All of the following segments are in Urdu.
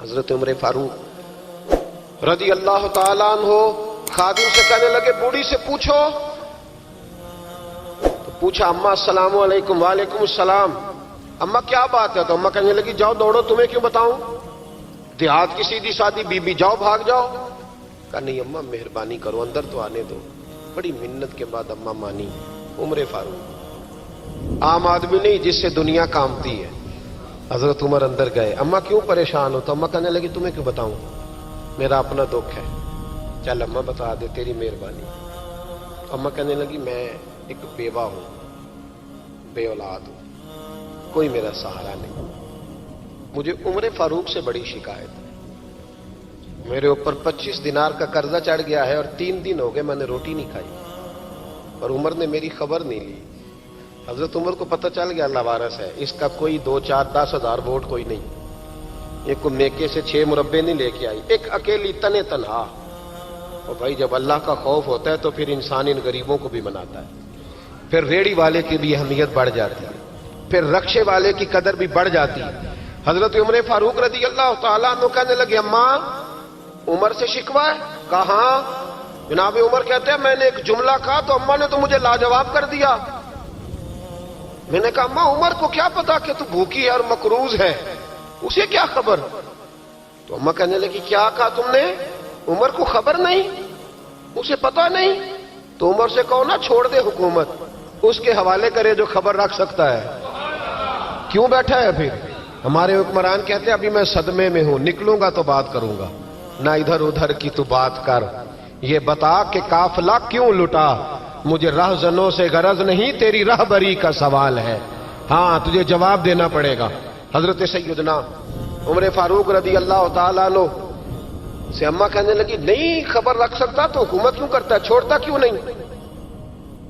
حضرت عمر فاروق رضی اللہ تعالیٰ عنہ خادم سے کہنے لگے بوڑھی سے پوچھو. تو پوچھا اماں السلام علیکم. وعلیکم السلام. اماں کیا بات ہے؟ تو اماں کہنے لگی جاؤ دوڑو, تمہیں کیوں بتاؤں, دیہات کی سیدھی سادی بی بی, جاؤ بھاگ جاؤ. کہا نہیں اماں مہربانی کرو اندر تو آنے دو. بڑی منت کے بعد اماں مانی. عمر فاروق عام آدمی نہیں جس سے دنیا کامتی ہے. حضرت عمر اندر گئے. اماں کیوں پریشان ہو؟ تو اماں کہنے لگی تمہیں کیوں بتاؤں, میرا اپنا دکھ ہے. چل اماں بتا دے, تیری مہربانی. اماں کہنے لگی میں ایک بیوہ ہوں, بے اولاد ہوں, کوئی میرا سہارا نہیں. مجھے عمر فاروق سے بڑی شکایت ہے. میرے اوپر 25 دینار کا قرضہ چڑھ گیا ہے اور 3 دن ہو گئے میں نے روٹی نہیں کھائی, اور عمر نے میری خبر نہیں لی. حضرت عمر کو پتہ چل گیا لوارث ہے, اس کا کوئی 2 4 10 ہزار ووٹ کوئی نہیں. یہ کو میکے سے 6 مربے نہیں لے کے آئی, ایک اکیلی تنے تنہا. اور بھائی جب اللہ کا خوف ہوتا ہے تو پھر انسان ان غریبوں کو بھی مناتا ہے. پھر ریڑھی والے کی بھی اہمیت بڑھ جاتی ہے, پھر رکشے والے کی قدر بھی بڑھ جاتی ہے. حضرت عمر فاروق رضی اللہ تعالیٰ عنہ کہنے لگے اماں عمر سے شکوہ ہے؟ کہاں؟ جناب عمر کہتے ہیں میں نے ایک جملہ کہا تو اماں نے تو مجھے لاجواب کر دیا. میں نے کہا اماں عمر کو کیا پتا کہ تو بھوکی ہے اور مقروض ہے, اسے کیا خبر؟ تو اماں کہنے لگی کیا کہا تم نے؟ عمر کو خبر نہیں, اسے پتا نہیں؟ تو عمر سے کہو نا چھوڑ دے حکومت, اس کے حوالے کرے جو خبر رکھ سکتا ہے. کیوں بیٹھا ہے پھر؟ ہمارے حکمران کہتے ہیں ابھی میں صدمے میں ہوں, نکلوں گا تو بات کروں گا. نہ ادھر ادھر کی تو بات کر, یہ بتا کہ قافلہ کیوں لٹا. مجھے رہزنوں سے غرض نہیں, تیری رہبری کا سوال ہے. ہاں تجھے جواب دینا پڑے گا. حضرت سیدنا عمر فاروق رضی اللہ تعالیٰ عنہ سے اماں کہنے لگی نہیں خبر رکھ سکتا تو حکومت کیوں کرتا ہے, چھوڑتا کیوں نہیں؟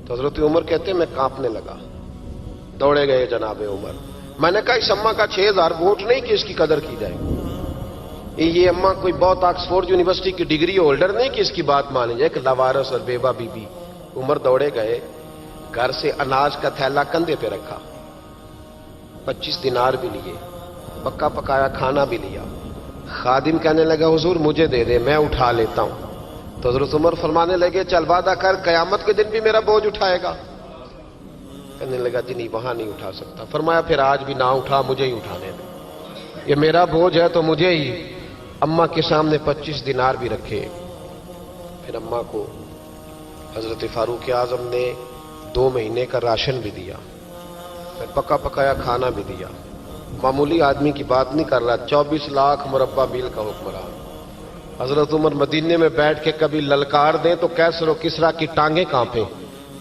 تو حضرت عمر کہتے ہیں میں کانپنے لگا. دوڑے گئے جناب عمر. میں نے کہا اس اماں کا 6000 ووٹ نہیں کہ اس کی قدر کی جائے. یہ اماں کوئی بہت آکسفورڈ یونیورسٹی کی ڈگری ہولڈر نہیں کہ اس کی بات مانی جائے. ایک لاوارث اور بیوہ بی بی. عمر دوڑے گئے, گھر سے اناج کا تھیلا کندھے پہ رکھا, 25 دینار بھی لیے, پکا پکایا کھانا بھی لیا. خادم کہنے لگا حضور مجھے دے دے میں اٹھا لیتا ہوں. تو حضرت عمر فرمانے لگے چل وعدہ کر قیامت کے دن بھی میرا بوجھ اٹھائے گا. کہنے لگا جی نہیں وہاں نہیں اٹھا سکتا. فرمایا پھر آج بھی نہ اٹھا, مجھے ہی اٹھانے دے, یہ میرا بوجھ ہے تو مجھے ہی. اماں کے سامنے 25 دینار بھی رکھے. پھر اماں کو حضرت فاروق اعظم نے 2 مہینے کا راشن بھی دیا, پھر پکا پکایا کھانا بھی دیا. معمولی آدمی کی بات نہیں کر رہا, 24 لاکھ مربع میل کا حکمران. حضرت عمر مدینے میں بیٹھ کے کبھی للکار دیں تو کیسر و کسرا کی ٹانگیں کانپیں.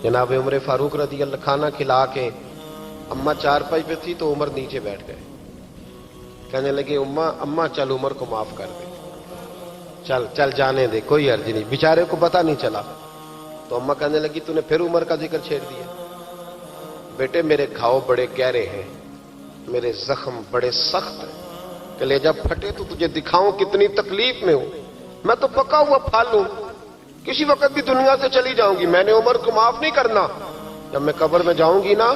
جناب عمر فاروق رضی اللہ کھانا کھلا کے اماں چارپائی پہ تھی تو عمر نیچے بیٹھ گئے. کہنے لگے اماں چل عمر کو معاف کر دے, چل چل جانے دے, کوئی عرض نہیں, بیچارے کو پتہ نہیں چلا. تو اماں کہنے لگی تو نے پھر عمر کا ذکر چھیڑ دیا. بیٹے میرے گھاؤ بڑے گہرے ہیں, میرے زخم بڑے سخت ہیں, کلیجہ پھٹے تو تجھے دکھاؤں کتنی تکلیف میں ہوں. میں تو پکا ہوا پھل ہوں, کسی وقت بھی دنیا سے چلی جاؤں گی. میں نے عمر کو معاف نہیں کرنا. جب میں قبر میں جاؤں گی نا,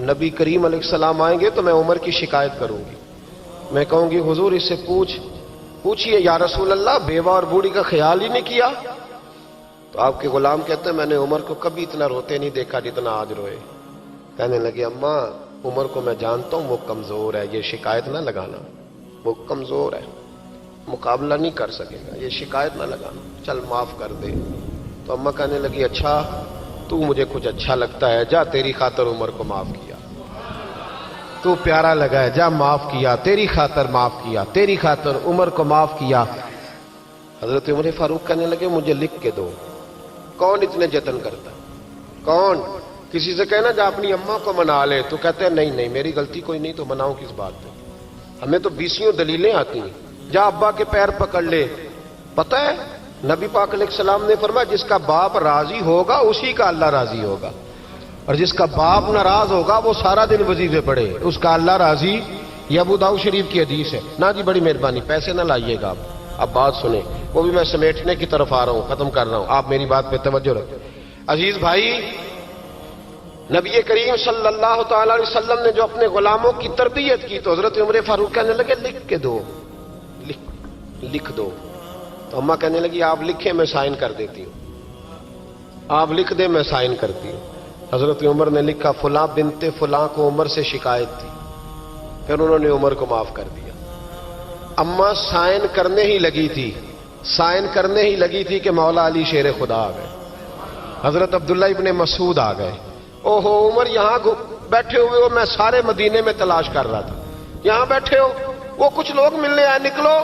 نبی کریم علیہ السلام آئیں گے تو میں عمر کی شکایت کروں گی. میں کہوں گی حضور اس سے پوچھئے یا رسول اللہ بیوہ اور بوڑھی کا خیال ہی نہیں کیا. تو آپ کے غلام کہتے ہیں میں نے عمر کو کبھی اتنا روتے نہیں دیکھا جتنا آج روئے. کہنے لگے اماں عمر کو میں جانتا ہوں وہ کمزور ہے, یہ شکایت نہ لگانا, وہ کمزور ہے, مقابلہ نہیں کر سکے گا, یہ شکایت نہ لگانا, چل معاف کر دے. تو اماں کہنے لگی اچھا تو مجھے کچھ اچھا لگتا ہے, جا تیری خاطر عمر کو معاف کیا, تو پیارا لگا ہے, جا معاف کیا, تیری خاطر معاف کیا, تیری خاطر عمر کو معاف کیا. حضرت عمر فاروق کہنے لگے مجھے لکھ کے دو. کون اتنے جتن کرتا, کون؟ کسی سے کہنا جا اپنی اماں کو منا لے, تو کہتے ہیں نہیں میری غلطی کوئی نہیں تو مناؤں کس بات پہ, ہمیں تو 20 دلیلیں آتی ہیں. جا ابا کے پیر پکڑ لے. پتہ ہے نبی پاک علیہ السلام نے فرمایا جس کا باپ راضی ہوگا اسی کا اللہ راضی ہوگا, اور جس کا باپ ناراض ہوگا وہ سارا دن وظیفے پڑھے, اس کا اللہ راضی. یہ ابو داؤد شریف کی حدیث ہے. نا جی بڑی مہربانی, پیسے نہ لائیے گا آپ. اب بات سنیں, وہ بھی میں سمیٹنے کی طرف آ رہا ہوں, ختم کر رہا ہوں, آپ میری بات پہ توجہ رکھیں. عزیز بھائی, نبی کریم صلی اللہ تعالی علیہ وسلم نے جو اپنے غلاموں کی تربیت کی تو حضرت عمر فاروق کہنے لگے لکھ کے دو, لکھ لکھ دو. تو اماں کہنے لگی آپ لکھیں میں سائن کر دیتی ہوں. آپ لکھ دیں میں سائن کرتی ہوں. حضرت عمر نے لکھا فلاں بنت فلاں کو عمر سے شکایت تھی. پھر انہوں نے عمر کو معاف کر دیا. اماں سائن کرنے ہی لگی تھی، سائن کرنے ہی لگی تھی کہ مولا علی شیر خدا آ گئے. حضرت عبداللہ ابن مسعود آ گئے. اوہو عمر یہاں بیٹھے ہوئے ہو، میں سارے مدینے میں تلاش کر رہا تھا، یہاں بیٹھے ہو، وہ کچھ لوگ ملنے آئے، نکلو.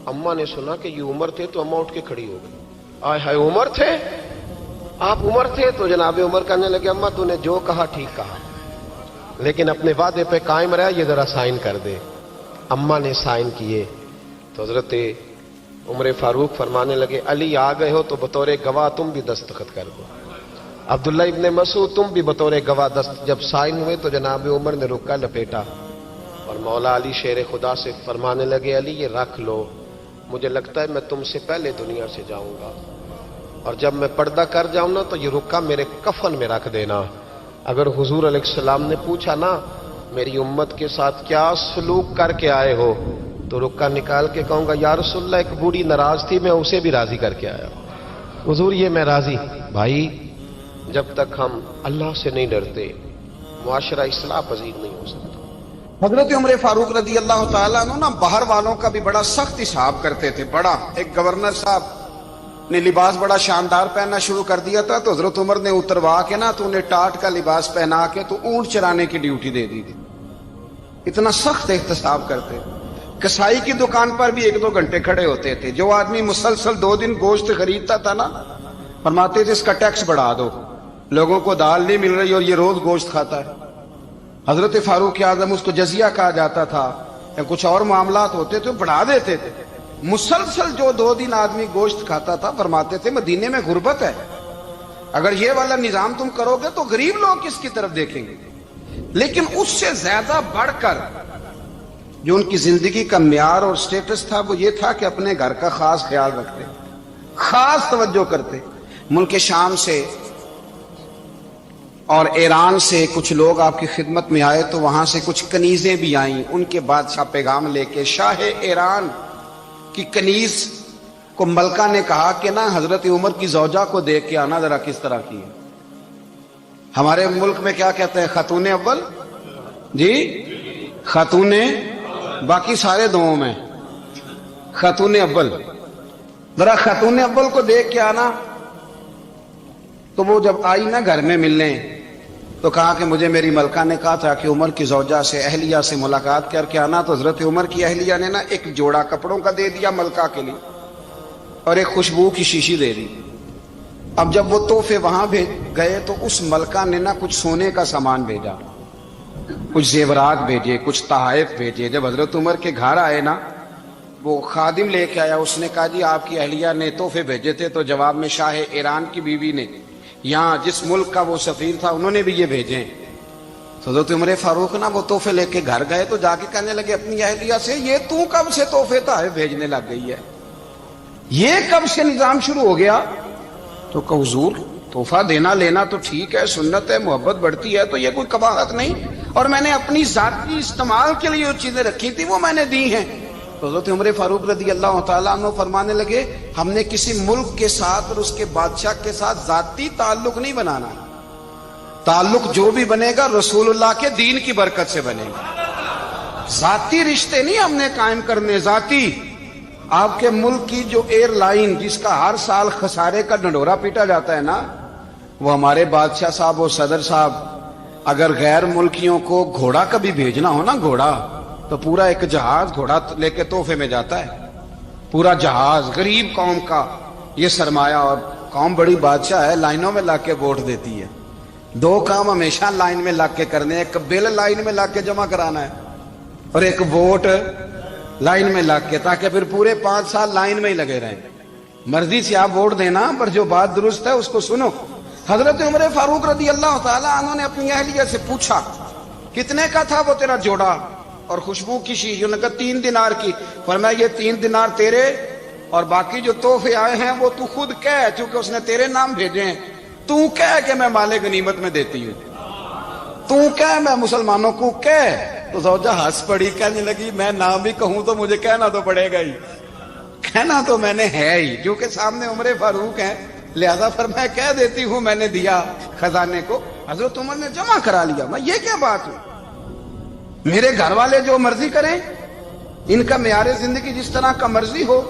اماں نے سنا کہ یہ عمر تھے تو اماں اٹھ کے کھڑی ہو گئی. آئے ہائے عمر تھے، آپ عمر تھے؟ تو جناب عمر کہنے لگے اماں تو نے جو کہا ٹھیک کہا، لیکن اپنے وعدے پہ قائم رہا، یہ ذرا سائن کر دے. اماں نے سائن کیے تو حضرت عمر فاروق فرمانے لگے علی آ گئے ہو تو بطور گواہ تم بھی دستخط کر دو. عبداللہ ابن مسعود تم بھی بطور گواہ جب سائن ہوئے تو جناب عمر نے رکا لپیٹا اور مولا علی شیر خدا سے فرمانے لگے علی یہ رکھ لو، مجھے لگتا ہے میں تم سے پہلے دنیا سے جاؤں گا، اور جب میں پردہ کر جاؤں نا تو یہ رکا میرے کفن میں رکھ دینا. اگر حضور علیہ السلام نے پوچھا نا میری امت کے ساتھ کیا سلوک کر کے آئے ہو، تو رکا نکال کے کہوں گا یا رسول اللہ ایک بوڑھی ناراض تھی میں اسے بھی راضی کر کے آیا. حضور یہ میں راضی. بھائی جب تک ہم اللہ سے نہیں ڈرتے معاشرہ اصلاح پذیر نہیں ہو سکتا. حضرت عمر فاروق رضی اللہ تعالیٰ عنہ نا باہر والوں کا بھی بڑا سخت حساب کرتے تھے. بڑا ایک گورنر صاحب نے لباس بڑا شاندار پہننا شروع کر دیا تھا تو حضرت عمر نے اتروا کے نا تو انہیں ٹاٹ کا لباس پہنا کے تو اونٹ چرانے کی ڈیوٹی دے دی تھی. اتنا سخت احتساب کرتے. کسائی کی دکان پر بھی 1-2 گھنٹے کھڑے ہوتے تھے. جو آدمی مسلسل 2 دن گوشت خریدتا تھا نا فرماتے تھے اس کا ٹیکس بڑھا دو، لوگوں کو دال نہیں مل رہی اور یہ روز گوشت کھاتا ہے. حضرت فاروق اعظم اس کو جزیہ کہا جاتا تھا یا کچھ اور معاملات ہوتے تھے بڑھا دیتے تھے. مسلسل جو 2 دن آدمی گوشت کھاتا تھا فرماتے تھے مدینے میں غربت ہے، اگر یہ والا نظام تم کرو گے تو غریب لوگ کس کی طرف دیکھیں گے. لیکن اس سے زیادہ بڑھ کر جو ان کی زندگی کا معیار اور سٹیٹس تھا وہ یہ تھا کہ اپنے گھر کا خاص خیال رکھتے، خاص توجہ کرتے. ملک شام سے اور ایران سے کچھ لوگ آپ کی خدمت میں آئے تو وہاں سے کچھ کنیزیں بھی آئیں. ان کے بادشاہ پیغام لے کے شاہ ایران کی کنیز کو ملکہ نے کہا کہ نا حضرت عمر کی زوجہ کو دیکھ کے آنا ذرا کس طرح کی ہے. ہمارے ملک میں کیا کہتے ہیں خاتون اول جی، خاتون باقی سارے دووں میں خاتون اول، ذرا خاتون اول کو دیکھ کے آنا. تو وہ جب آئی نا گھر میں ملنے تو کہا کہ مجھے میری ملکہ نے کہا تھا کہ عمر کی زوجہ سے اہلیہ سے ملاقات کر کے آنا. تو حضرت عمر کی اہلیہ نے نا ایک جوڑا کپڑوں کا دے دیا ملکہ کے لیے اور ایک خوشبو کی شیشی دے دی. اب جب وہ تحفے وہاں گئے تو اس ملکہ نے نا کچھ سونے کا سامان بھیجا، کچھ زیورات بھیجے، کچھ تحائف بھیجے. جب حضرت عمر کے گھر آئے نا وہ خادم لے کے آیا، اس نے کہا جی آپ کی اہلیہ نے تحفے بھیجے تھے. تو جواب میں شاہ ایران کی بیوی نے یہاں جس ملک کا وہ سفیر تھا انہوں نے بھی یہ بھیجے. تو حضرت عمر فاروق نا وہ تحفے لے کے گھر گئے تو جا کے کہنے لگے اپنی اہلیہ سے یہ تو کب سے تحفے تحائف بھیجنے لگ گئی ہے، یہ کب سے نظام شروع ہو گیا؟ تو کہ حضور تحفہ دینا لینا تو ٹھیک ہے، سنت ہے، محبت بڑھتی ہے، تو یہ کوئی قباحت نہیں، اور میں نے اپنی ذاتی استعمال کے لیے جو چیزیں رکھی تھی وہ میں نے دی ہیں. تو حضرت عمر فاروق رضی اللہ تعالیٰ عنہ فرمانے لگے ہم نے کسی ملک کے ساتھ اور اس کے بادشاہ کے ساتھ ذاتی تعلق نہیں بنانا، تعلق جو بھی بنے گا رسول اللہ کے دین کی برکت سے بنے گا. ذاتی رشتے نہیں ہم نے قائم کرنے. ذاتی آپ کے ملک کی جو ایئر لائن جس کا ہر سال خسارے کا ڈنڈورا پیٹا جاتا ہے نا، وہ ہمارے بادشاہ صاحب اور صدر صاحب اگر غیر ملکیوں کو گھوڑا کبھی بھیجنا ہو نا، گھوڑا تو پورا ایک جہاز گھوڑا لے کے تحفے میں جاتا ہے، پورا جہاز غریب قوم کا یہ سرمایہ. اور قوم بڑی بادشاہ ہے، لائنوں میں لگ کے ووٹ دیتی ہے. 2 کام ہمیشہ لائن میں لگ کے کرنے، ایک بل لائن میں لگ کے جمع کرانا ہے اور ایک ووٹ لائن میں لگ کے، تاکہ پھر پورے 5 سال لائن میں ہی لگے رہیں. مرضی سے آپ ووٹ دینا پر جو بات درست ہے اس کو سنو. حضرت عمر فاروق رضی اللہ تعالیٰ عنہ نے اپنی اہلیہ سے پوچھا کتنے کا تھا وہ تیرا جوڑا اور خوشبو کی شیشی؟ انہوں نے کہا 3 دینار کی. فرمایا یہ 3 دینار تیرے اور باقی جو تحفے آئے ہیں وہ تو خود کہہ، چونکہ اس نے تیرے نام بھیجے ہیں، تو کہہ کہ میں مال غنیمت میں دیتی ہوں، تو کہہ میں مسلمانوں کو کہہ. تو زوجہ ہنس پڑی، کہنے لگی میں نام بھی کہوں تو مجھے کہنا تو پڑے گا ہی. کہنا تو میں نے ہے ہی، جو کہ سامنے عمر فاروق ہے، لہذا پھر میں کہہ دیتی ہوں میں نے دیا خزانے کو، حضرت عمر نے جمع کرا لیا۔ میں یہ کیا بات ہے، میرے گھر والے جو مرضی کریں، ان کا معیار زندگی جس طرح کا مرضی ہو۔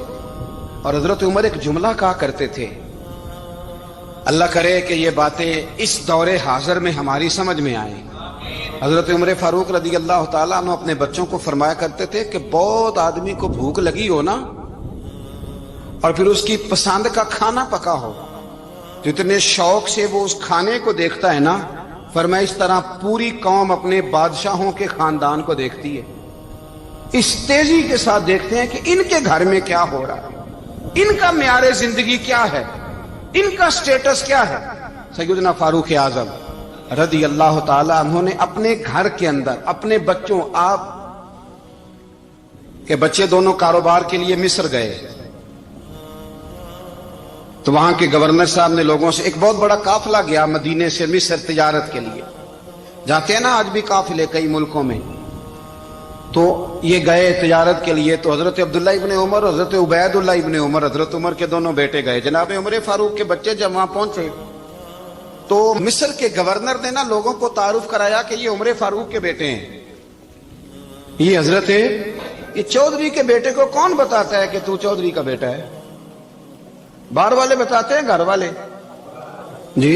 اور حضرت عمر ایک جملہ کہا کرتے تھے، اللہ کرے کہ یہ باتیں اس دور حاضر میں ہماری سمجھ میں آئیں۔ حضرت عمر فاروق رضی اللہ تعالیٰ عنہ اپنے بچوں کو فرمایا کرتے تھے کہ بہت آدمی کو بھوک لگی ہو نا، اور پھر اس کی پسند کا کھانا پکا ہو تو اتنے شوق سے وہ اس کھانے کو دیکھتا ہے نا، فرمایا اس طرح پوری قوم اپنے بادشاہوں کے خاندان کو دیکھتی ہے، اس تیزی کے ساتھ دیکھتے ہیں کہ ان کے گھر میں کیا ہو رہا ہے، ان کا معیار زندگی کیا ہے، ان کا سٹیٹس کیا ہے۔ سیدنا فاروق اعظم رضی اللہ تعالی عنہ نے اپنے گھر کے اندر اپنے بچوں، آپ کے بچے دونوں کاروبار کے لیے مصر گئے تو وہاں کے گورنر صاحب نے لوگوں سے، ایک بہت بڑا قافلہ گیا مدینے سے مصر تجارت کے لیے، جاتے ہیں نا آج بھی قافلے کئی ملکوں میں، تو یہ گئے تجارت کے لیے، تو حضرت عبداللہ ابن عمر اور حضرت عبید اللہ ابن عمر، حضرت عمر کے دونوں بیٹے گئے۔ جناب عمر فاروق کے بچے جب وہاں پہنچے تو مصر کے گورنر نے نا لوگوں کو تعارف کرایا کہ یہ عمر فاروق کے بیٹے ہیں، یہ حضرت یہ چودھری کے بیٹے کو کون بتاتا ہے کہ تو چودھری کا بیٹا ہے؟ باہر والے بتاتے ہیں، گھر والے جی؟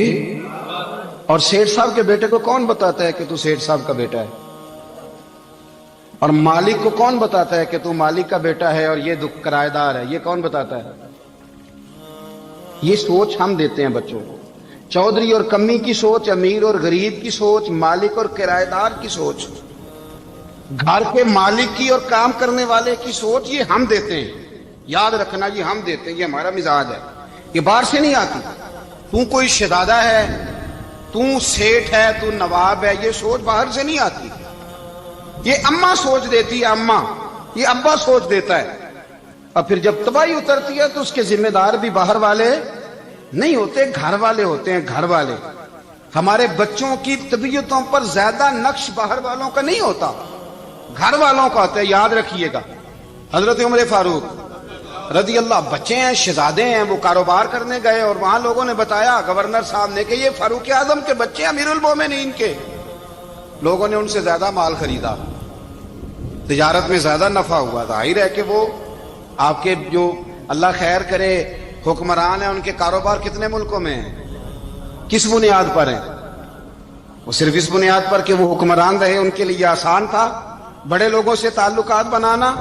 اور سیٹھ صاحب کے بیٹے کو کون بتاتا ہے کہ تو سیٹھ صاحب کا بیٹا ہے؟ اور مالک کو کون بتاتا ہے کہ تو مالک کا بیٹا ہے اور یہ کرایہ دار ہے؟ یہ کون بتاتا ہے؟ یہ سوچ ہم دیتے ہیں بچوں کو، چودھری اور کمی کی سوچ، امیر اور غریب کی سوچ، مالک اور کرایہ دار کی سوچ، گھر کے مالک کی اور کام کرنے والے کی سوچ، یہ ہم دیتے ہیں۔ یاد رکھنا، یہ ہم دیتے ہیں، یہ ہمارا مزاج ہے، یہ باہر سے نہیں آتی۔ تو کوئی شہزادہ ہے، تو سیٹھ ہے، تو نواب ہے، یہ سوچ باہر سے نہیں آتی، یہ اماں سوچ دیتی ہے، اماں، یہ ابا سوچ دیتا ہے۔ اور پھر جب تباہی اترتی ہے تو اس کے ذمہ دار بھی باہر والے نہیں ہوتے، گھر والے ہوتے ہیں، گھر والے۔ ہمارے بچوں کی طبیعتوں پر زیادہ نقش باہر والوں کا نہیں ہوتا، گھر والوں کا ہوتا ہے، یاد رکھیے گا۔ حضرت عمر فاروق رضی اللہ، بچے ہیں، شہزادے ہیں، وہ کاروبار کرنے گئے اور وہاں لوگوں نے بتایا گورنر صاحب نے کہ یہ فاروق اعظم کے بچے، امیر المومنین کے۔ لوگوں نے ان سے زیادہ مال خریدا، تجارت میں زیادہ نفع ہوا، ظاہر ہے کہ وہ آپ کے جو اللہ خیر کرے حکمران ہیں، ان کے کاروبار کتنے ملکوں میں ہیں، کس بنیاد پر ہیں؟ وہ صرف اس بنیاد پر کہ وہ حکمران رہے، ان کے لیے آسان تھا بڑے لوگوں سے تعلقات بنانا۔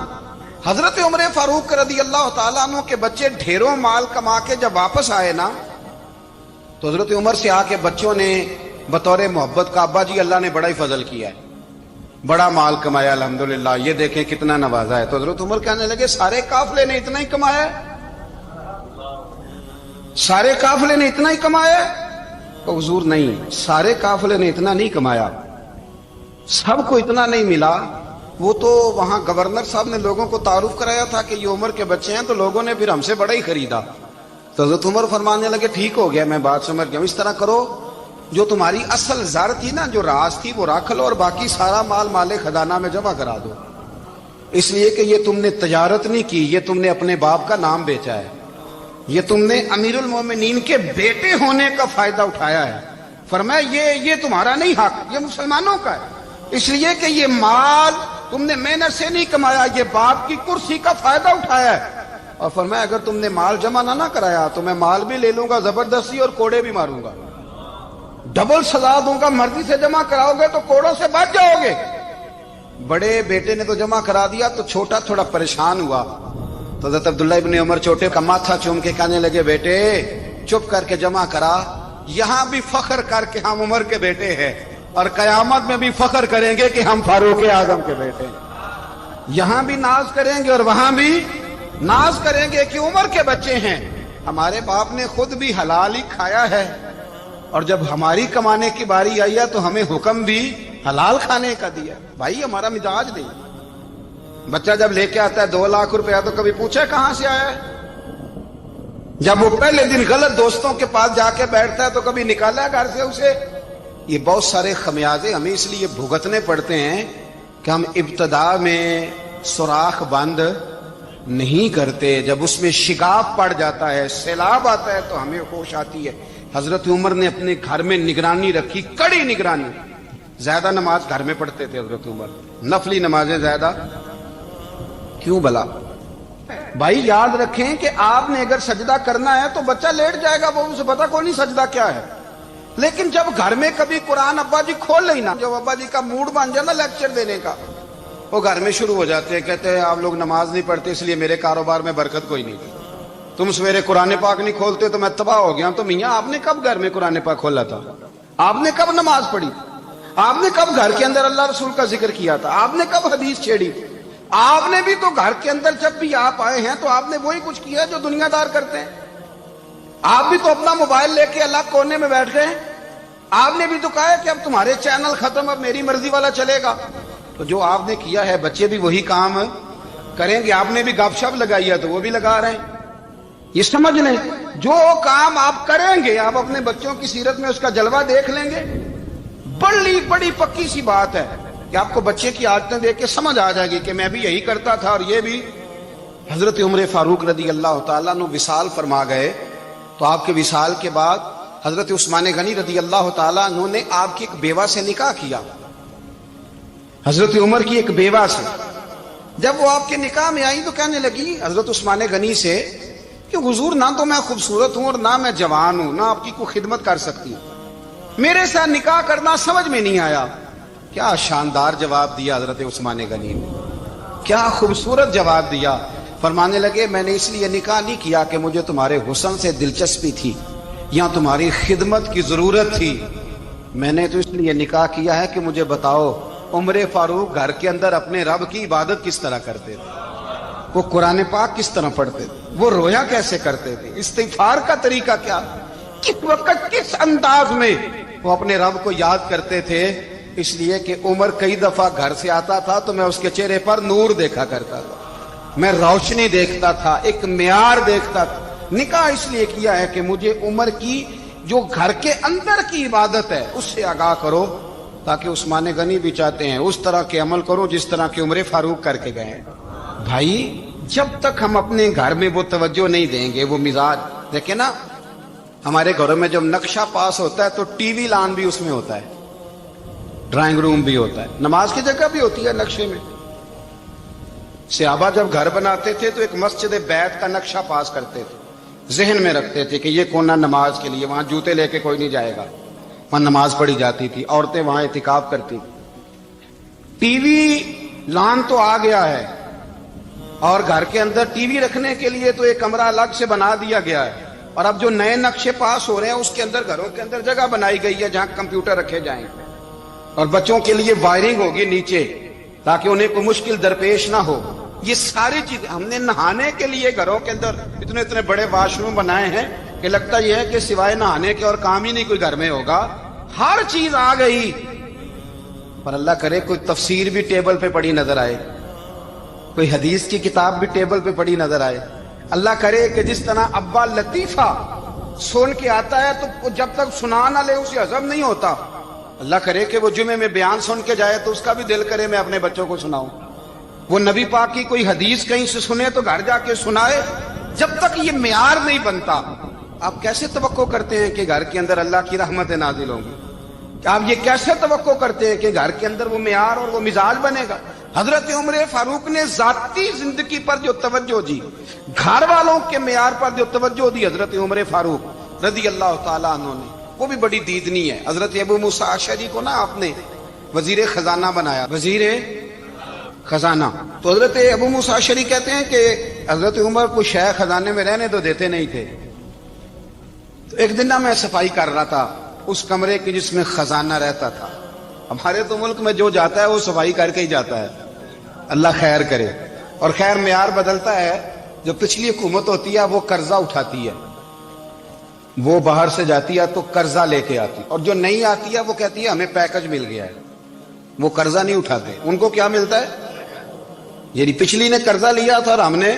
حضرت عمر فاروق رضی اللہ تعالیٰ عنہ کے بچے ڈھیروں مال کما کے جب واپس آئے نا، تو حضرت عمر سے آ کے بچوں نے بطور محبت کا، ابا جی اللہ نے بڑا ہی فضل کیا ہے، بڑا مال کمایا الحمدللہ، یہ دیکھیں کتنا نوازا ہے۔ تو حضرت عمر کہنے لگے سارے قافلے نے اتنا ہی کمایا ہے؟ سارے قافلے نے اتنا ہی کمایا ہے؟ تو حضور نہیں، سارے قافلے نے اتنا نہیں کمایا، سب کو اتنا نہیں ملا۔ وہ تو وہاں گورنر صاحب نے لوگوں کو تعارف کرایا تھا کہ یہ عمر کے بچے ہیں، تو لوگوں نے پھر ہم سے بڑا ہی خریدا۔ تو حضرت عمر فرمانے لگے ٹھیک ہو گیا، میں بات سمجھ گیا، اس طرح کرو، جو تمہاری اصل زر تھی نا، جو راز تھی، وہ رکھ لو اور باقی سارا مال مال خزانہ میں جمع کرا دو، اس لیے کہ یہ تم نے تجارت نہیں کی، یہ تم نے اپنے باپ کا نام بیچا ہے، یہ تم نے امیر المومنین کے بیٹے ہونے کا فائدہ اٹھایا ہے۔ فرمایا یہ تمہارا نہیں حق، یہ مسلمانوں کا ہے، اس لیے کہ یہ مال تم نے محنت سے نہیں کمایا، یہ باپ کی کرسی کا فائدہ اٹھایا ہے۔ اور فرمایا اگر تم نے مال جمع نہ کرایا تو میں مال بھی لے لوں گا زبردستی اور کوڑے بھی ماروں گا، ڈبل سزا دوں گا، مرضی سے جمع کراؤ گے تو کوڑوں سے بچ جاؤ گے۔ بڑے بیٹے نے تو جمع کرا دیا، تو چھوٹا تھوڑا پریشان ہوا، تو حضرت عبداللہ ابن عمر چھوٹے کا ماتھا چوم کے کہنے لگے بیٹے چپ کر کے جمع کرا، یہاں بھی فخر کر کے ہم عمر کے بیٹے ہیں، اور قیامت میں بھی فخر کریں گے کہ ہم فاروق اعظم کے بیٹے ہیں، یہاں بھی ناز کریں گے اور وہاں بھی ناز کریں گے کہ عمر کے بچے ہیں۔ ہمارے باپ نے خود بھی حلال ہی کھایا ہے، اور جب ہماری کمانے کی باری آئی ہے تو ہمیں حکم بھی حلال کھانے کا دیا۔ بھائی ہمارا مزاج نہیں، بچہ جب لے کے آتا ہے 2 لاکھ روپیہ تو کبھی پوچھے کہاں سے آیا ہے؟ جب وہ پہلے دن غلط دوستوں کے پاس جا کے بیٹھتا ہے تو کبھی نکالا ہے گھر سے اسے؟ یہ بہت سارے خمیازے ہمیں اس لیے بھگتنے پڑتے ہیں کہ ہم ابتدا میں سوراخ بند نہیں کرتے. جب اس میں شگاف پڑ جاتا ہے, سیلاب آتا ہے, تو ہمیں ہوش آتی ہے. حضرت عمر نے اپنے گھر میں نگرانی رکھی, کڑی نگرانی. زیادہ نماز گھر میں پڑھتے تھے حضرت عمر, نفلی نمازیں زیادہ کیوں بلا؟ بھائی یاد رکھیں کہ آپ نے اگر سجدہ کرنا ہے تو بچہ لیٹ جائے گا, وہ اسے پتا کوئی نہیں سجدہ کیا ہے. لیکن جب گھر میں کبھی قرآن ابا جی کھول لینا, جب ابا جی کا موڈ بن جائے نا لیکچر دینے کا, وہ گھر میں شروع ہو جاتے ہیں, کہتے ہیں آپ لوگ نماز نہیں پڑھتے اس لیے میرے کاروبار میں برکت کوئی نہیں. تم سویرے قرآن پاک نہیں کھولتے تو میں تباہ ہو گیا. تو میاں آپ نے کب گھر میں قرآن پاک کھولا تھا؟ آپ نے کب نماز پڑھی؟ آپ نے کب گھر کے اندر اللہ رسول کا ذکر کیا تھا؟ آپ نے کب حدیث چھیڑی؟ آپ نے بھی تو گھر کے اندر جب بھی آپ آئے ہیں تو آپ نے وہی کچھ کیا جو دنیا دار کرتے ہیں. آپ بھی تو اپنا موبائل لے کے الگ کونے میں بیٹھ گئے. آپ نے بھی تو کہا ہے کہ اب تمہارے چینل ختم, اب میری مرضی والا چلے گا. تو جو آپ نے کیا ہے بچے بھی وہی کام کریں گے. آپ نے بھی گپ شپ لگائی ہے تو وہ بھی لگا رہے ہیں. یہ سمجھ لیں, جو کام آپ کریں گے آپ اپنے بچوں کی سیرت میں اس کا جلوہ دیکھ لیں گے. بڑی پکی سی بات ہے کہ آپ کو بچے کی عادتیں دیکھ کے سمجھ آ جائے گی کہ میں بھی یہی کرتا تھا اور یہ بھی. حضرت عمر فاروق رضی اللہ تعالیٰ عنہ وصال فرما گئے, تو آپ کے وصال کے بعد حضرت عثمان غنی رضی اللہ تعالیٰ عنہ نے آپ کی ایک بیوہ سے نکاح کیا, حضرت عمر کی ایک بیوہ سے. جب وہ آپ کے نکاح میں آئی تو کہنے لگی حضرت عثمان غنی سے کہ حضور نہ تو میں خوبصورت ہوں اور نہ میں جوان ہوں, نہ آپ کی کوئی خدمت کر سکتی ہوں, میرے ساتھ نکاح کرنا سمجھ میں نہیں آیا. کیا شاندار جواب دیا حضرت عثمان غنی نے, کیا خوبصورت جواب دیا. فرمانے لگے میں نے اس لیے نکاح نہیں کیا کہ مجھے تمہارے حسن سے دلچسپی تھی یا تمہاری خدمت کی ضرورت تھی, میں نے تو اس لیے نکاح کیا ہے کہ مجھے بتاؤ عمر فاروق گھر کے اندر اپنے رب کی عبادت کس طرح کرتے تھے, وہ قرآن پاک کس طرح پڑھتے تھے, وہ رویا کیسے کرتے تھے, استغفار کا طریقہ کیا, کس وقت کس انداز میں وہ اپنے رب کو یاد کرتے تھے. اس لیے کہ عمر کئی دفعہ گھر سے آتا تھا تو میں اس کے چہرے پر نور دیکھا کرتا تھا, میں روشنی دیکھتا تھا, ایک معیار دیکھتا تھا. نکاح اس لیے کیا ہے کہ مجھے عمر کی جو گھر کے اندر کی عبادت ہے اس سے آگاہ کرو, تاکہ عثمان غنی بھی چاہتے ہیں اس طرح کے عمل کرو جس طرح کے عمر فاروق کر کے گئے. بھائی جب تک ہم اپنے گھر میں وہ توجہ نہیں دیں گے, وہ مزاج دیکھیں نا, ہمارے گھروں میں جب نقشہ پاس ہوتا ہے تو ٹی وی لان بھی اس میں ہوتا ہے, ڈرائنگ روم بھی ہوتا ہے, نماز کی جگہ بھی ہوتی ہے نقشے میں. صحابہ جب گھر بناتے تھے تو ایک مسجد بیت کا نقشہ پاس کرتے تھے, ذہن میں رکھتے تھے کہ یہ کونا نماز کے لیے, وہاں جوتے لے کے کوئی نہیں جائے گا, وہاں نماز پڑھی جاتی تھی, عورتیں وہاں اعتکاف کرتی. ٹی وی لان تو آ گیا ہے اور گھر کے اندر ٹی وی رکھنے کے لیے تو ایک کمرہ الگ سے بنا دیا گیا ہے, اور اب جو نئے نقشے پاس ہو رہے ہیں اس کے اندر گھروں کے اندر جگہ بنائی گئی ہے جہاں کمپیوٹر رکھے جائیں, اور بچوں کے لیے وائرنگ ہوگی نیچے تاکہ انہیں کوئی مشکل درپیش نہ ہو. یہ ساری چیز ہم نے نہانے کے لیے گھروں کے اندر اتنے بڑے واش روم بنائے ہیں کہ لگتا یہ ہے کہ سوائے نہانے کے اور کام ہی نہیں کوئی گھر میں ہوگا. ہر چیز آ گئی, پر اللہ کرے کوئی تفسیر بھی ٹیبل پہ پڑی نظر آئے, کوئی حدیث کی کتاب بھی ٹیبل پہ پڑی نظر آئے. اللہ کرے کہ جس طرح ابا لطیفہ سن کے آتا ہے تو جب تک سنا نہ لے اسے ہضم نہیں ہوتا. اللہ کرے کہ وہ جمعے میں بیان سن کے جائے تو اس کا بھی دل کرے میں اپنے بچوں کو سناؤں. وہ نبی پاک کی کوئی حدیث کہیں سے سنے تو گھر جا کے سنائے. جب تک یہ معیار نہیں بنتا آپ کیسے توقع کرتے ہیں کہ گھر کے اندر اللہ کی رحمتیں نازل ہوں گی؟ آپ یہ کیسے توقع کرتے ہیں کہ گھر کے اندر وہ معیار اور وہ مزاج بنے گا؟ حضرت عمر فاروق نے ذاتی زندگی پر جو توجہ دی, گھر والوں کے معیار پر جو توجہ دی حضرت عمر فاروق رضی اللہ تعالیٰ عنہ نے, وہ بھی بڑی دیدنی ہے. حضرت ابو موسیٰ اشعری کو نا آپ نے وزیر خزانہ بنایا, وزیر خزانہ. تو حضرت ابو موسیٰ اشعری کہتے ہیں کہ حضرت عمر کو شیخ خزانے میں رہنے تو دیتے نہیں تھے. تو ایک دن میں صفائی کر رہا تھا اس کمرے کی جس میں خزانہ رہتا تھا. ہمارے تو ملک میں جو جاتا ہے وہ صفائی کر کے ہی جاتا ہے, اللہ خیر کرے. اور خیر معیار بدلتا ہے. جو پچھلی حکومت ہوتی ہے وہ قرضہ اٹھاتی ہے, وہ باہر سے جاتی ہے تو قرضہ لے کے آتی, اور جو نہیں آتی ہے وہ کہتی ہے ہمیں پیکج مل گیا ہے. وہ قرضہ نہیں اٹھاتے. ان کو کیا ملتا ہے؟ یعنی پچھلی نے قرضہ لیا تھا اور ہم نے,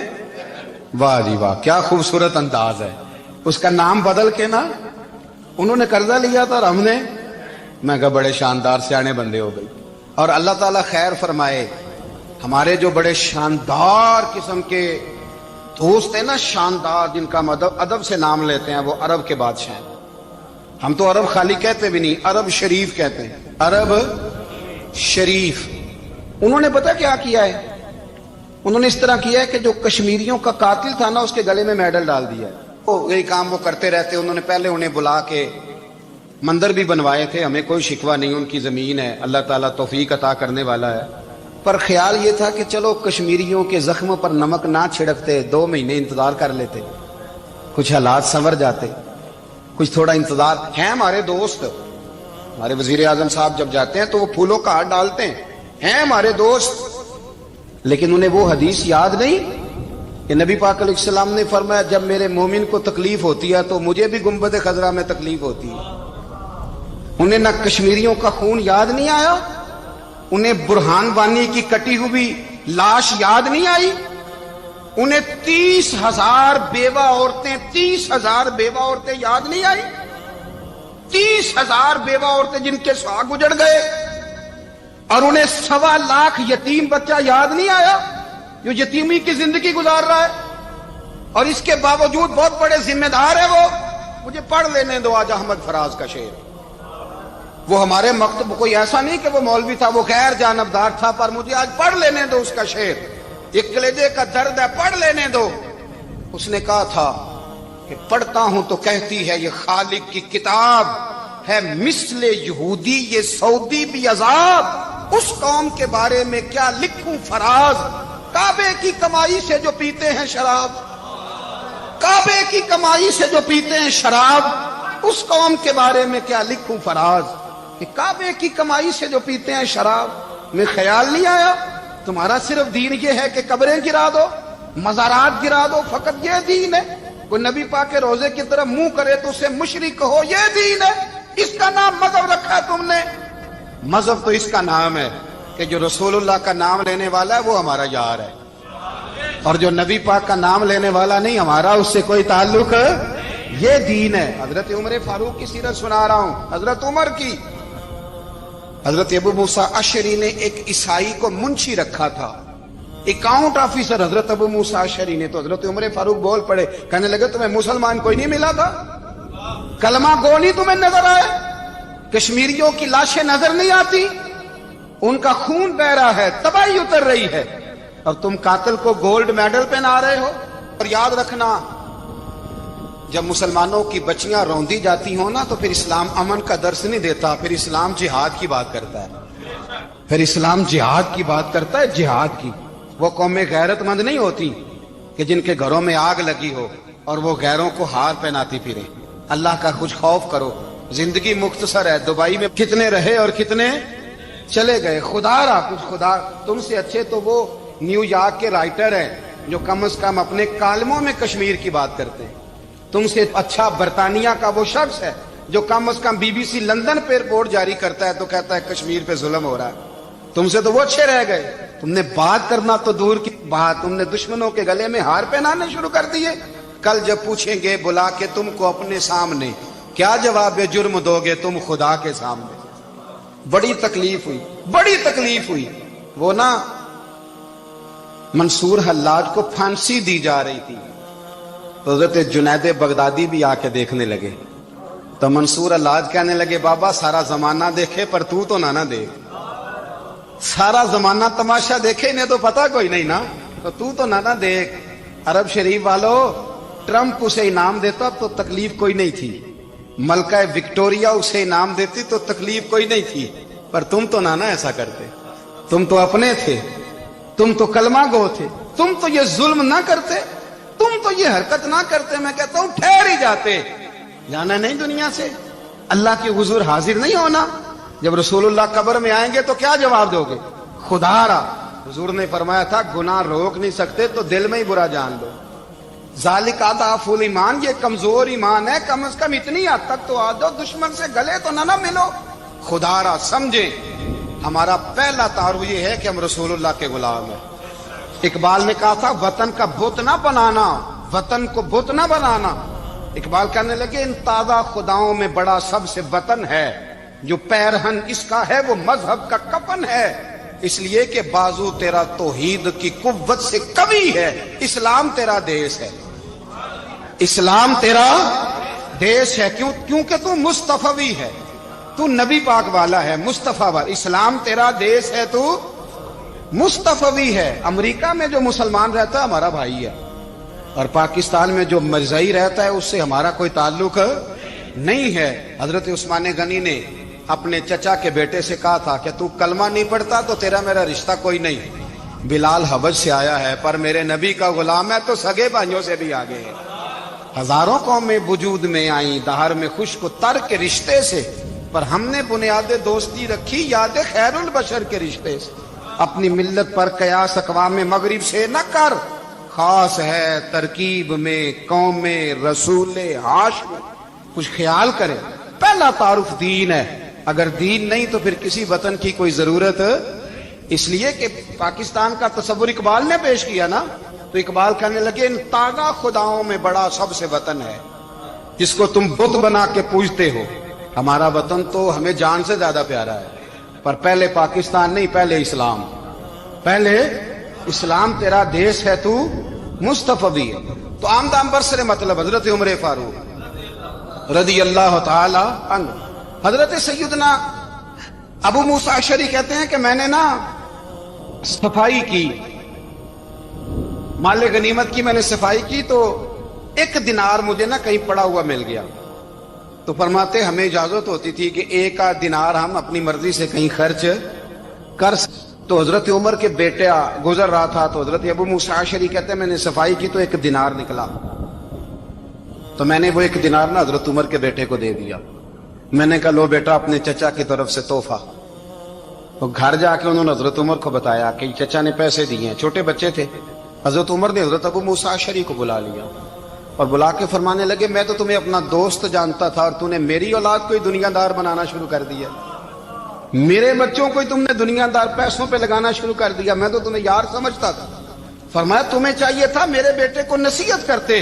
واہ جی واہ کیا خوبصورت انداز ہے. اس کا نام بدل کے نا, انہوں نے قرضہ لیا تھا اور ہم نے, میں کہا بڑے شاندار سیانے بندے ہو گئی. اور اللہ تعالیٰ خیر فرمائے, ہمارے جو بڑے شاندار قسم کے دوست ہیں نا، شاندار، جن کا ادب سے نام لیتے ہیں، وہ عرب کے بادشاہ ہیں۔ ہم تو عرب خالی کہتے بھی نہیں، عرب شریف کہتے ہیں، عرب شریف۔ انہوں نے پتہ کیا کیا ہے؟ انہوں نے اس طرح کیا ہے کہ جو کشمیریوں کا قاتل تھا نا، اس کے گلے میں میڈل ڈال دیا ہے۔ یہی کام وہ کرتے رہتے۔ انہوں نے پہلے انہیں بلا کے مندر بھی بنوائے تھے، ہمیں کوئی شکوہ نہیں، ان کی زمین ہے، اللہ تعالیٰ توفیق عطا کرنے والا ہے، پر خیال یہ تھا کہ چلو کشمیریوں کے زخموں پر نمک نہ چھڑکتے، 2 مہینے انتظار کر لیتے، کچھ حالات سنور جاتے، کچھ تھوڑا انتظار۔ ہیں ہمارے دوست، ہمارے وزیر اعظم صاحب جب جاتے ہیں تو وہ پھولوں کا ہار ڈالتے ہیں ہمارے دوست، لیکن انہیں وہ حدیث یاد نہیں کہ نبی پاک علیہ السلام نے فرمایا جب میرے مومن کو تکلیف ہوتی ہے تو مجھے بھی گنبد خضرا میں تکلیف ہوتی ہے۔ انہیں نہ کشمیریوں کا خون یاد نہیں آیا، انہیں برہان وانی کی کٹی ہوئی لاش یاد نہیں آئی، انہیں 30,000 بیوہ عورتیں 30,000 بیوہ عورتیں یاد نہیں آئی، 30,000 بیوہ عورتیں جن کے سہاگ اجڑ گئے، اور انہیں 1.25 لاکھ یتیم بچہ یاد نہیں آیا جو یتیمی کی زندگی گزار رہا ہے، اور اس کے باوجود بہت بڑے ذمہ دار ہے وہ۔ مجھے پڑھ لینے دو آج احمد فراز کا شعر۔ وہ ہمارے مکتب کوئی ایسا نہیں کہ وہ مولوی تھا، وہ غیر جانبدار تھا، پر مجھے آج پڑھ لینے دو اس کا شعر، ایک کلیجے کا درد ہے، پڑھ لینے دو۔ اس نے کہا تھا کہ پڑھتا ہوں تو کہتی ہے یہ خالق کی کتاب ہے، مثل یہودی یہ سعودی بھی عذاب، اس قوم کے بارے میں کیا لکھوں فراز، کعبے کی کمائی سے جو پیتے ہیں شراب، کعبے کی کمائی سے جو پیتے ہیں شراب، اس قوم کے بارے میں کیا لکھوں فراز، کہ کعبے کی کمائی سے جو پیتے ہیں شراب۔ میں خیال نہیں آیا تمہارا صرف دین یہ ہے کہ قبریں گرا دو، مزارات گرا دو، فقط یہ دین ہے؟ کوئی نبی پاک کے روزے کی طرف منہ کرے تو اسے مشرک ہو، یہ دین ہے؟ اس کا نام مذہب رکھا ہے تم نے؟ مذہب تو اس کا نام ہے کہ جو رسول اللہ کا نام لینے والا ہے وہ ہمارا یار ہے، اور جو نبی پاک کا نام لینے والا نہیں، ہمارا اس سے کوئی تعلق، یہ دین ہے۔ حضرت عمر فاروق کی سیرت سنا رہا ہوں، حضرت عمر کی۔ حضرت ابو موسیٰ اشعری نے ایک عیسائی کو منشی رکھا تھا، اکاؤنٹ آفیسر حضرت ابو موسیٰ اشعری نے۔ تو حضرت عمر فاروق بول پڑے، کہنے لگے تمہیں مسلمان کوئی نہیں ملا تھا؟ کلمہ گو نہیں تمہیں نظر آئے؟ کشمیریوں کی لاشیں نظر نہیں آتی؟ ان کا خون بہ رہا ہے، تباہی اتر رہی ہے، اور تم قاتل کو گولڈ میڈل پہنا رہے ہو؟ اور یاد رکھنا، جب مسلمانوں کی بچیاں روندی جاتی ہوں نا تو پھر اسلام امن کا درس نہیں دیتا، پھر اسلام جہاد کی بات کرتا ہے، پھر اسلام جہاد کی بات کرتا ہے، جہاد کی۔ وہ قومیں غیرت مند نہیں ہوتی کہ جن کے گھروں میں آگ لگی ہو اور وہ غیروں کو ہار پہناتی پھرے۔ اللہ کا کچھ خوف کرو، زندگی مختصر ہے، دبئی میں کتنے رہے اور کتنے چلے گئے، خدا را کچھ خدا۔ تم سے اچھے تو وہ نیو یارک کے رائٹر ہیں جو کم از کم اپنے کالموں میں کشمیر کی بات کرتے ہیں، تم سے اچھا برطانیہ کا وہ شخص ہے جو کم از کم BBC لندن پہ رپورٹ جاری کرتا ہے تو کہتا ہے کشمیر پہ ظلم ہو رہا ہے۔ تم سے تو وہ اچھے رہ گئے، تم نے بات کرنا تو دور کی بات، تم نے دشمنوں کے گلے میں ہار پہنانے شروع کر دیے۔ کل جب پوچھیں گے بلا کے تم کو اپنے سامنے، کیا جواب جرم دو گے تم خدا کے سامنے؟ بڑی تکلیف ہوئی، بڑی تکلیف ہوئی۔ وہ نا منصور حلاج کو پھانسی دی جا رہی تھی، تو حضرت جنید بغدادی بھی آ کے دیکھنے لگے، تو منصور حلاج کہنے لگے بابا سارا زمانہ دیکھے پر تو نہ دیکھ، سارا زمانہ تماشا دیکھے انہیں تو پتا کوئی نہیں نا، تو نہ دیکھ۔ عرب شریف والو، ٹرمپ اسے انعام دیتا تو تکلیف کوئی نہیں تھی، ملکہ وکٹوریا اسے انعام دیتی تو تکلیف کوئی نہیں تھی، پر تم تو نہ ایسا کرتے، تم تو اپنے تھے، تم تو کلمہ گو تھے، تم تو یہ ظلم نہ کرتے، تم تو یہ حرکت نہ کرتے، میں کہتا ہوں ٹھہر ہی جاتے۔ جانا نہیں دنیا سے، اللہ کے حضور حاضر نہیں ہونا۔ جب رسول اللہ قبر میں آئیں گے تو کیا جواب دو گے؟ خدا را، حضور نے فرمایا تھا گناہ روک نہیں سکتے تو دل میں ہی برا جان لو۔ ذالک اضعف الایمان، یہ کمزور ایمان ہے، کم از کم اتنی حد تک تو آ جاؤ، دشمن سے گلے تو نہ ملو۔ خدا را سمجھیں، ہمارا پہلا تعارف یہ ہے کہ ہم رسول اللہ کے غلام ہیں۔ اقبال نے کہا تھا وطن کا بت نہ بنانا، وطن کو بت نہ بنانا۔ اقبال کہنے لگے ان تازہ خداؤں میں بڑا سب سے وطن ہے، جو پیرہن اس کا ہے وہ مذہب کا کفن ہے۔ اس لیے کہ بازو تیرا توحید کی قوت سے قوی ہے. اسلام تیرا دیس ہے, اسلام تیرا دیس ہے. کیونکہ تو مصطفی ہے, تو نبی پاک والا ہے, مصطفیٰ والا. اسلام تیرا دیس ہے, تو مصطفی ہے. امریکہ میں جو مسلمان رہتا ہے ہمارا بھائی ہے, اور پاکستان میں جو مرزائی رہتا ہے اس سے ہمارا کوئی تعلق نہیں ہے. حضرت عثمان غنی نے اپنے چچا کے بیٹے سے کہا تھا کہ تو کلمہ نہیں پڑھتا تو تیرا میرا رشتہ کوئی نہیں. بلال حبش سے آیا ہے پر میرے نبی کا غلام ہے تو سگے بھائیوں سے بھی آگے ہے. ہزاروں قومیں وجود میں آئیں دہر میں خوش کو تر کے رشتے سے, پر ہم نے بنیاد دوستی رکھی یاد خیر البشر کے رشتے سے. اپنی ملت پر قیاس اقوام مغرب سے نہ کر, خاص ہے ترکیب میں قوم رسول ہاشم. کچھ خیال کرے, پہلا تعارف دین ہے, اگر دین نہیں تو پھر کسی وطن کی کوئی ضرورت. اس لیے کہ پاکستان کا تصور اقبال نے پیش کیا نا, تو اقبال کہنے لگے ان تازہ خداؤں میں بڑا سب سے وطن ہے جس کو تم بت بنا کے پوجتے ہو. ہمارا وطن تو ہمیں جان سے زیادہ پیارا ہے, پر پہلے پاکستان نہیں, پہلے اسلام. پہلے اسلام تیرا دیس ہے, تو مصطفی ہے. تو آمدام برسر مطلب حضرت عمر فاروق رضی اللہ تعالی عنہ. حضرت سیدنا ابو موسیٰ اشعری کہتے ہیں کہ میں نے نا صفائی کی, مال غنیمت کی میں نے صفائی کی, تو ایک دینار مجھے نا کہیں پڑا ہوا مل گیا. تو فرماتے ہمیں اجازت ہوتی تھی کہ ایک آدھ دینار ہم اپنی مرضی سے کہیں خرچ کر. تو حضرت عمر کے بیٹا گزر رہا تھا, تو حضرت ابو موسیٰ اشعری کہتے ہیں میں نے صفائی کی تو ایک دینار نکلا, تو میں نے وہ ایک دینار نا حضرت عمر کے بیٹے کو دے دیا. میں نے کہا لو بیٹا اپنے چچا کی طرف سے تحفہ. تو گھر جا کے انہوں نے حضرت عمر کو بتایا کہ چچا نے پیسے دیے ہیں. چھوٹے بچے تھے. حضرت عمر نے حضرت ابو موسیٰ اشعری کو بلا لیا اور بلا کے فرمانے لگے میں تو تمہیں اپنا دوست جانتا تھا اور تو نے میری اولاد کو ہی دنیا دار بنانا شروع کر دیا, میرے بچوں کو ہی تم نے دنیا دار پیسوں پہ لگانا شروع کر دیا, میں تو تمہیں یار سمجھتا تھا. فرمایا تمہیں چاہیے تھا میرے بیٹے کو نصیحت کرتے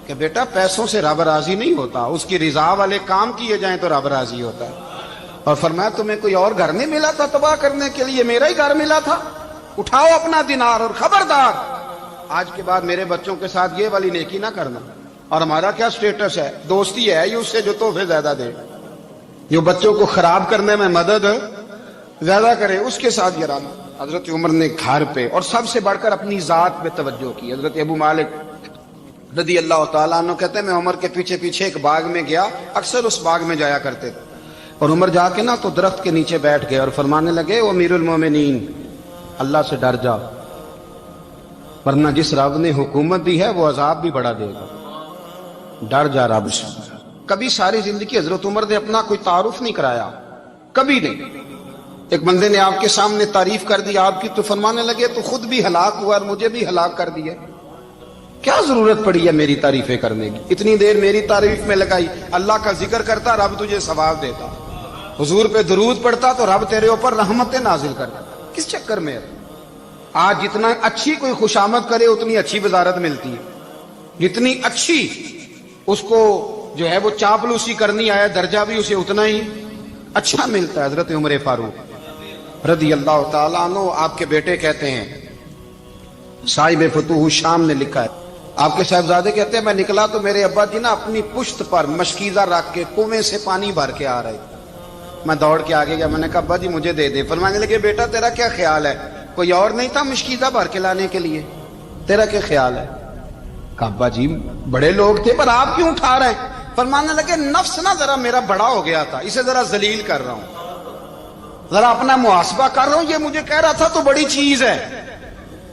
کہ بیٹا پیسوں سے رب راضی نہیں ہوتا, اس کی رضا والے کام کیے جائیں تو رب راضی ہوتا ہے. اور فرمایا تمہیں کوئی اور گھر نہیں ملا تھا تباہ کرنے کے لیے, میرا ہی گھر ملا تھا, اٹھاؤ اپنا دینار اور خبردار آج کے بعد میرے بچوں کے ساتھ یہ والی نیکی نہ کرنا. اور ہمارا کیا سٹیٹس ہے, دوستی ہے یہ اس سے جو تحفے زیادہ دے, جو بچوں کو خراب کرنے میں مدد زیادہ کرے اس کے ساتھ یہ رہنا. حضرت عمر نے گھر پہ اور سب سے بڑھ کر اپنی ذات پہ توجہ کی. حضرت ابو مالک رضی اللہ تعالیٰ عنہ کہتے ہیں میں عمر کے پیچھے پیچھے ایک باغ میں گیا, اکثر اس باغ میں جایا کرتے تھے, اور عمر جا کے نا تو درخت کے نیچے بیٹھ گئے اور فرمانے لگے او امیر المومنین اللہ سے ڈر جا, ورنہ جس رب نے حکومت دی ہے وہ عذاب بھی بڑا دے گا, ڈر جا رب سے. کبھی ساری زندگی حضرت عمر نے اپنا کوئی تعارف نہیں کرایا, کبھی نہیں. ایک بندے نے آپ کے سامنے تعریف کر دی آپ کی تو فرمانے لگے تو خود بھی ہلاک ہوا اور مجھے بھی ہلاک کر دیا, کیا ضرورت پڑی ہے میری تعریفیں کرنے کی, اتنی دیر میری تعریف میں لگائی. اللہ کا ذکر کرتا رب تجھے ثواب دیتا, حضور پہ درود پڑھتا تو رب تیرے اوپر رحمتیں نازل کرتا. کس چکر میں ہے؟ آج جتنا اچھی کوئی خوشامد کرے اتنی اچھی وزارت ملتی ہے, جتنی اچھی اس کو جو ہے وہ چاپلوسی کرنی آیا درجہ بھی اسے اتنا ہی اچھا ملتا ہے. حضرت عمر فاروق رضی اللہ تعالیٰ عنہ آپ کے بیٹے کہتے ہیں, صاحب فتوح شام نے لکھا ہے, آپ کے صاحبزادے کہتے ہیں میں نکلا تو میرے ابا جی نا اپنی پشت پر مشکیزہ رکھ کے کنویں سے پانی بھر کے آ رہے. میں دوڑ کے آگے گیا, میں نے کہا ابا جی مجھے دے دے. فرمانے لگے بیٹا تیرا کیا خیال ہے, کوئی اور نہیں تھا مشکیزہ بھر کے لانے کے لیے, تیرا کیا خیال ہے؟ کہا ابا جی بڑے لوگ تھے پر آپ کیوں اٹھا رہے ہیں؟ فرمانے لگے نفس نا ذرا میرا بڑا ہو گیا تھا, اسے ذرا ذلیل کر رہا ہوں, ذرا اپنا محاسبہ کر رہا ہوں. یہ مجھے کہہ رہا تھا تو بڑی چیز ہے,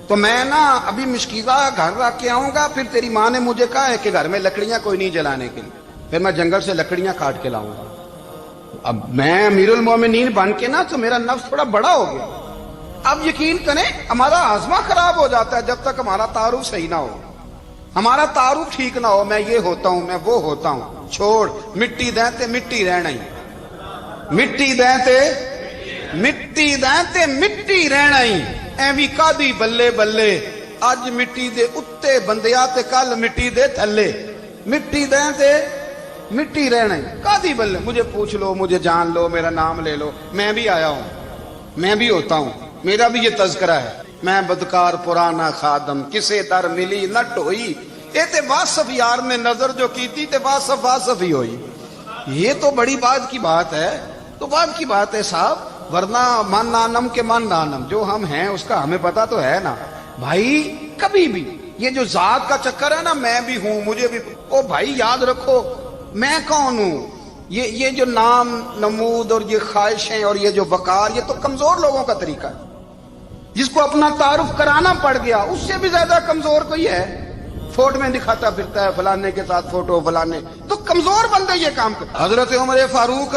تو میں نا ابھی مشکیزہ گھر رکھ کے آؤں گا, پھر تیری ماں نے مجھے کہا ہے کہ گھر میں لکڑیاں کوئی نہیں جلانے کے لیے, پھر میں جنگل سے لکڑیاں کاٹ کے لاؤں گا. اب میں امیر المومنین بن کے نا تو میرا نفس تھوڑا بڑا ہو گیا. اب یقین کریں ہمارا ہاضمہ خراب ہو جاتا ہے جب تک ہمارا تعارف صحیح نہ ہو, ہمارا تعارف ٹھیک نہ ہو. میں یہ ہوتا ہوں, میں وہ ہوتا ہوں, چھوڑ مٹی دیں تے مٹی رہنا ہی, مٹی دیں تے مٹی دیں تے مٹی رہنا ہی. ایویں کادی بلے بلے اج مٹی دے اتے بندیا تے کل مٹی دے تھلے, مٹی دیں تے مٹی رہنا ہی. کادی بلے, مجھے پوچھ لو, مجھے جان لو, میرا نام لے لو, میں بھی آیا ہوں, میں بھی ہوتا ہوں, میرا بھی یہ تذکرہ ہے، میں بدکار پرانا خادم کسے در ملی نہ ٹوئی، اے تے واصف یار نے نظر جو کی تھی تے واصف واصف ہی ہوئی۔ یہ تو بڑی بات کی بات ہے، تو بات کی بات ہے صاحب، ورنہ من نانم کے من نانم، جو ہم ہیں اس کا ہمیں پتا تو ہے نا بھائی۔ کبھی بھی یہ جو ذات کا چکر ہے نا، میں بھی ہوں مجھے بھی، او بھائی یاد رکھو میں کون ہوں۔ یہ جو نام نمود اور یہ خواہشیں اور یہ جو وقار، یہ تو کمزور لوگوں کا طریقہ ہے۔ جس کو اپنا تعارف کرانا پڑ گیا اس سے بھی زیادہ کمزور کوئی ہے؟ فوٹو میں دکھاتا پھرتا ہے فلانے کے ساتھ فوٹو، فلانے تو کمزور بندے یہ کام کرتا۔ حضرت عمر فاروق،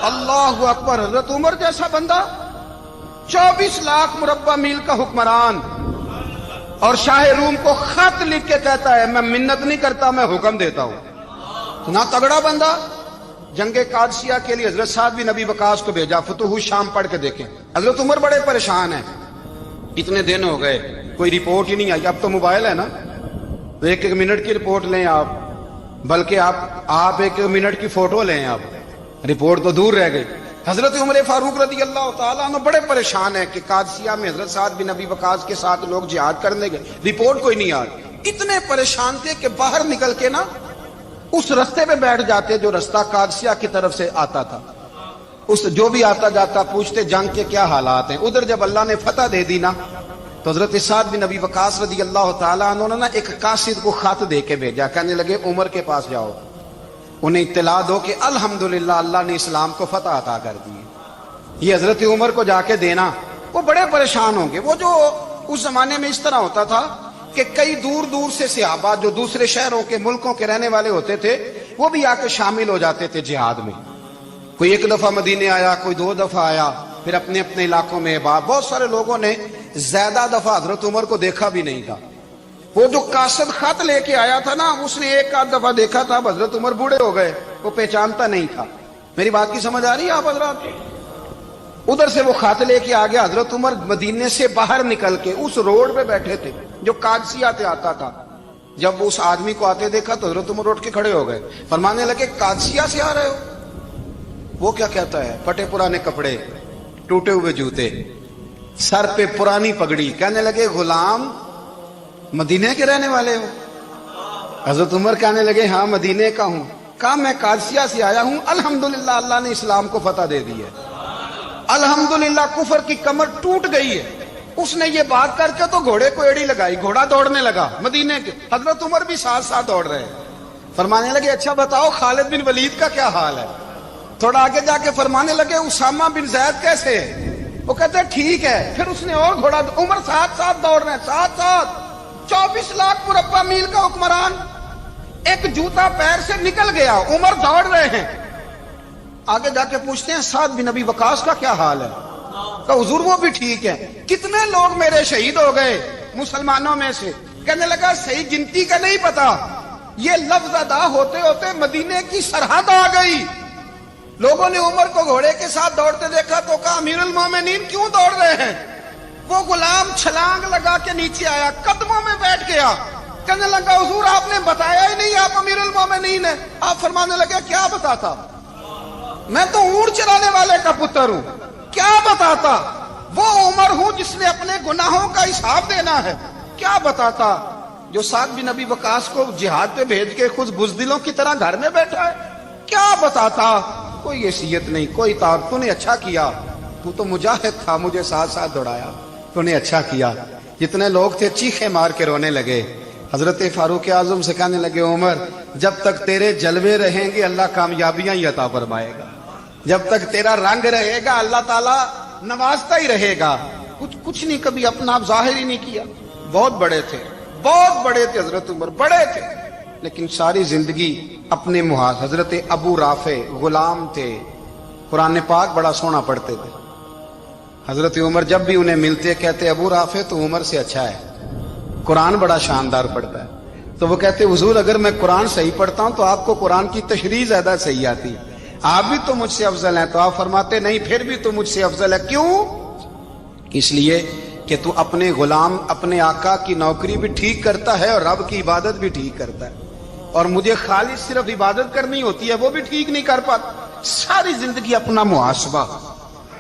اللہ اکبر، حضرت عمر جیسا بندہ 24 لاکھ مربع میل کا حکمران، اور شاہ روم کو خط لکھ کے کہتا ہے میں منت نہیں کرتا میں حکم دیتا ہوں۔ اتنا تگڑا بندہ۔ جنگ قادسیہ کے لیے حضرت سعد بن ابی وقاص کو بھیجا، فتوح شام پڑھ کے دیکھیں۔ حضرت عمر بڑے پریشان ہیں، اتنے دن ہو گئے کوئی رپورٹ ہی نہیں آئی۔ اب تو موبائل ہے نا، تو ایک ایک منٹ کی رپورٹ لیں آپ، بلکہ آپ ایک منٹ کی فوٹو لیں، آپ رپورٹ تو دور رہ گئی۔ حضرت عمر فاروق رضی اللہ تعالیٰ عنہ بڑے پریشان ہیں کہ قادسیہ میں حضرت سعد بن ابی وقاص کے ساتھ لوگ جہاد کرنے گئے، رپورٹ کوئی نہیں آ رہی۔ اتنے پریشان تھے کہ باہر نکل کے نا اس رستے پہ بیٹھ جاتے جو رستہ قادسیہ کی طرف سے آتا تھا، اس جو بھی آتا جاتا پوچھتے جنگ کے کیا حالات ہیں۔ ادھر جب اللہ نے فتح دے دی نا، تو حضرت سعد بن ابی وقاص رضی اللہ تعالیٰ عنہ نے ایک قاصد کو خط دے کے بھیجا، کہنے لگے عمر کے پاس جاؤ، انہیں اطلاع دو کہ الحمدللہ اللہ نے اسلام کو فتح عطا کر دی۔ یہ حضرت عمر کو جا کے دینا، وہ بڑے پریشان ہوں گے۔ وہ جو اس زمانے میں اس طرح ہوتا تھا کہ کئی دور دور سے صحابہ جو دوسرے شہروں کے ملکوں کے رہنے والے ہوتے تھے، وہ بھی آ کے شامل ہو جاتے تھے جہاد میں۔ کوئی ایک دفعہ مدینے آیا، کوئی 2 دفعہ آیا، پھر اپنے اپنے علاقوں میں بہت سارے لوگوں نے زیادہ دفعہ حضرت عمر کو دیکھا بھی نہیں تھا۔ وہ جو قاصد خط لے کے آیا تھا نا، اس نے 1 دفعہ دیکھا تھا، حضرت عمر بوڑھے ہو گئے، وہ پہچانتا نہیں تھا۔ میری بات کی سمجھ آ رہی ہے آپ حضرات؟ ادھر سے وہ خط لے کے آ گیا۔ حضرت عمر مدینے سے باہر نکل کے اس روڈ پہ بیٹھے تھے جو قادسیہ سے آتا تھا۔ جب اس آدمی کو آتے دیکھا تو حضرت عمر اٹھ کے کھڑے ہو گئے، فرمانے لگے قادسیہ سے آ رہے ہو؟ وہ کیا کہتا ہے؟ پھٹے پرانے کپڑے، ٹوٹے ہوئے جوتے، سر پہ پرانی پگڑی، کہنے لگے غلام مدینے کے رہنے والے ہو؟ حضرت عمر کہنے لگے ہاں مدینے کا ہوں۔ کہا میں قادسیہ سے آیا ہوں، الحمدللہ اللہ نے اسلام کو فتح دے دی ہے، الحمدللہ کفر کی کمر ٹوٹ گئی ہے۔ اس نے یہ بات کر کے تو گھوڑے کو ایڑی لگائی، گھوڑا دوڑنے لگا مدینے کے، حضرت عمر بھی ساتھ ساتھ دوڑ رہے ہیں۔ فرمانے لگے اچھا بتاؤ خالد بن ولید کا کیا حال ہے؟ تھوڑا آگے جا کے فرمانے لگے اسامہ بن زید کیسے ہے؟ وہ کہتے ہیں ٹھیک ہے۔ پھر اس نے اور گھوڑا، عمر ساتھ ساتھ دوڑ رہے ہیں، ساتھ ساتھ 24 لاکھ مربع میل کا حکمران، ایک جوتا پیر سے نکل گیا، عمر دوڑ رہے ہیں۔ آگے جا کے پوچھتے ہیں سعد بن ابی وقاص کا کیا حال ہے؟ کہ حضور وہ بھی ٹھیک ہے۔ کتنے لوگ میرے شہید ہو گئے مسلمانوں میں سے؟ کہنے لگا صحیح گنتی کا نہیں پتا، یہ لفظ ادا ہوتے ہوتے مدینے کی سرحد آ گئی۔ لوگوں نے عمر کو گھوڑے کے ساتھ دوڑتے دیکھا تو کہا امیر المومنین کیوں دوڑ رہے ہیں؟ وہ غلام چھلانگ لگا کے نیچے آیا، قدموں میں بیٹھ گیا، کہنے لگا حضور آپ نے بتایا ہی نہیں آپ امیر المومنین ہیں۔ آپ فرمانے لگے کیا بتاتا؟ میں تو اونٹ چرانے والے کا پتر ہوں، کیا بتاتا؟ وہ عمر ہوں جس نے اپنے گناہوں کا حساب دینا ہے، کیا بتاتا؟ جو سعد بن ابی وقاص کو جہاد پہ بھیج کے خود بزدلوں کی طرح گھر میں بیٹھا ہے، کیا بتاتا؟ کوئی حیثیت نہیں، کوئی طاقت۔ تو نے اچھا کیا، تو تو مجاہد تھا، مجھے ساتھ ساتھ دوڑایا، تو نے اچھا کیا۔ جتنے لوگ تھے چیخے مار کے رونے لگے۔ حضرت فاروق اعظم سے کہنے لگے عمر جب تک تیرے جلوے رہیں گے اللہ کامیابیاں ہی عطا فرمائے گا، جب تک تیرا رنگ رہے گا اللہ تعالیٰ نوازتا ہی رہے گا۔ کچھ نہیں، کبھی اپنا ظاہر ہی نہیں کیا۔ بہت بڑے تھے، بہت بڑے تھے حضرت عمر، بڑے تھے، لیکن ساری زندگی اپنے محاذ۔ حضرت ابو رافع غلام تھے، قرآن پاک بڑا سونا پڑھتے تھے۔ حضرت عمر جب بھی انہیں ملتے کہتے ابو رافع تو عمر سے اچھا ہے، قرآن بڑا شاندار پڑھتا ہے۔ تو وہ کہتے حضور اگر میں قرآن صحیح پڑھتا ہوں تو آپ کو قرآن کی تشریح زیادہ صحیح آتی، آپ بھی تو مجھ سے افضل ہیں۔ تو آپ فرماتے نہیں پھر بھی تو مجھ سے افضل ہے۔ کیوں؟ اس لیے کہ تو اپنے غلام اپنے آقا کی نوکری بھی ٹھیک کرتا ہے اور رب کی عبادت بھی ٹھیک کرتا ہے، اور مجھے خالص صرف عبادت کرنی ہوتی ہے وہ بھی ٹھیک نہیں کر پاتا۔ ساری زندگی اپنا محاسبہ،